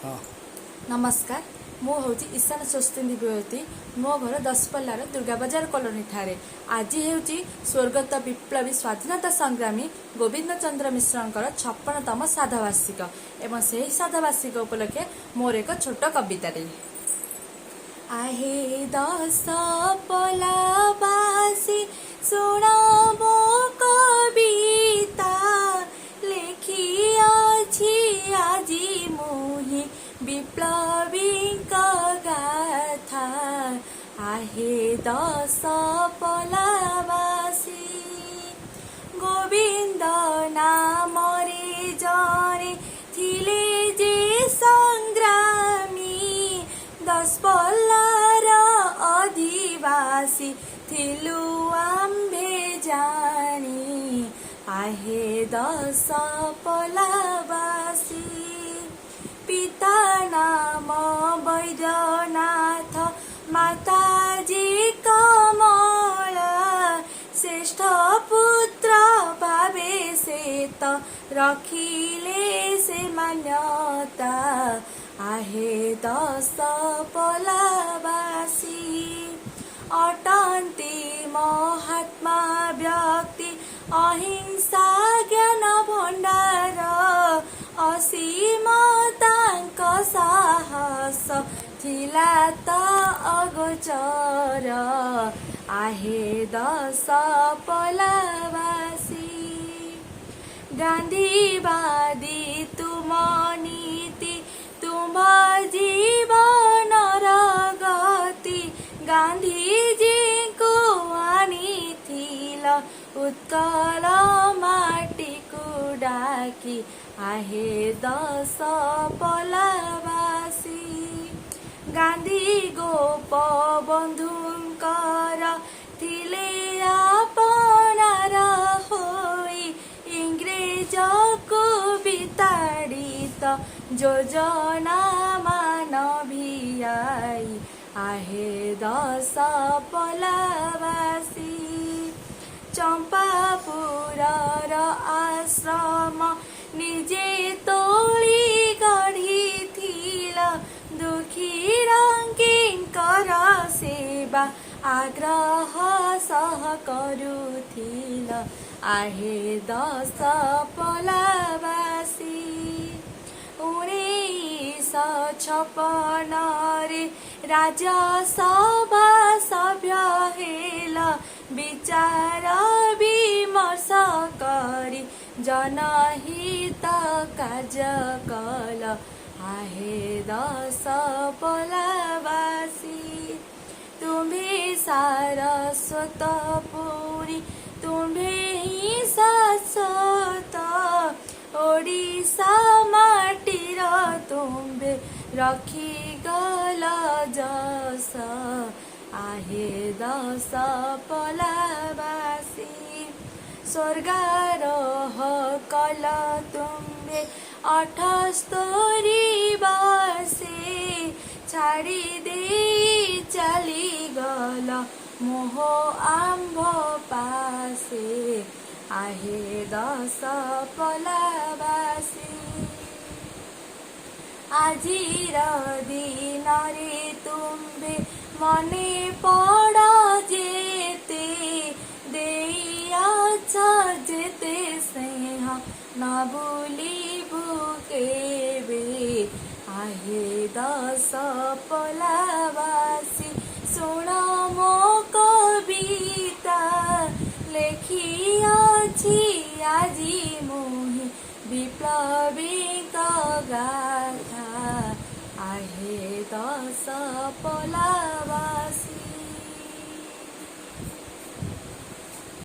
हाँ। नमस्कार मु हूँ ईशान स्वस्ति विभूति मो घर दशपल्लार दुर्गा बजार कॉलोनी ठारे आज हूँ स्वर्गत विप्लवी स्वाधीनता संग्रामी गोविंद चंद्र मिश्रंकर 56तम साधवार्षिक एवं से ही साधवार्षिक उपलक्षे मोर एक छोट कविता आहे दस पलाबासी सुनाब कविता लेखी अछि आजी मुहि विप्लवी गाथा आहे दस पलाबासी गोविंद नामरे जने थिले जे संग्रामी दशपल्लार आदिवासी थिलु आम्भे जानी आहे दश पलाबासी पिता नाम वैद्यनाथ माताजी कमला श्रेष्ठ पुत्र भावे से तो रखिले से मान्यता आहे दश पलाबासी अटन्ती महात्मा व्यक्ति अहिंसा ज्ञान भण्डार असीम तांक साहस थिला त अगोचर आहे दश पलाबासी गांधीवादी तुम नीति तुम जीवन गति गांधीजी को आनी थिल उत्कल माटी को डाकी आहे दश पलाबासी गांधी गोप बंधुंकर थिले आपनार होई इंग्रेज को विताड़ित योजना मान भियाई आहे दश पलाबासी चंपापुरर आश्रम निजे तोली गढ़ी थिला दुखी रंगींकर सेवा आग्रह सह करुथिला आहे दश पलाबासी 1956 रे राज्यसभा सभ्य हेला विचार विमर्श करी जनहित कार्य कल आहे दश पलाबासी तुम्हें सारस्वत पुरी तुम्हें ही शाश्वत ओडिशा माटीर तुम्हे रखी गल जस आहे दश पलाबासी स्वर्गारोह कल तुम्हे 78 वर्षे छाड़ी दे चली गल मोह आंभ पासे आहे दश पलाबासी आजिर दिन रे तुम्हे मने पड़ जेते देइयाछ जेते स्नेह न भूलिबु केबे आहे दश पलाबासी सुन मो कविता लेखी अछि आजी मुहि विप्लवी गाथा आहे दश पलाबासी।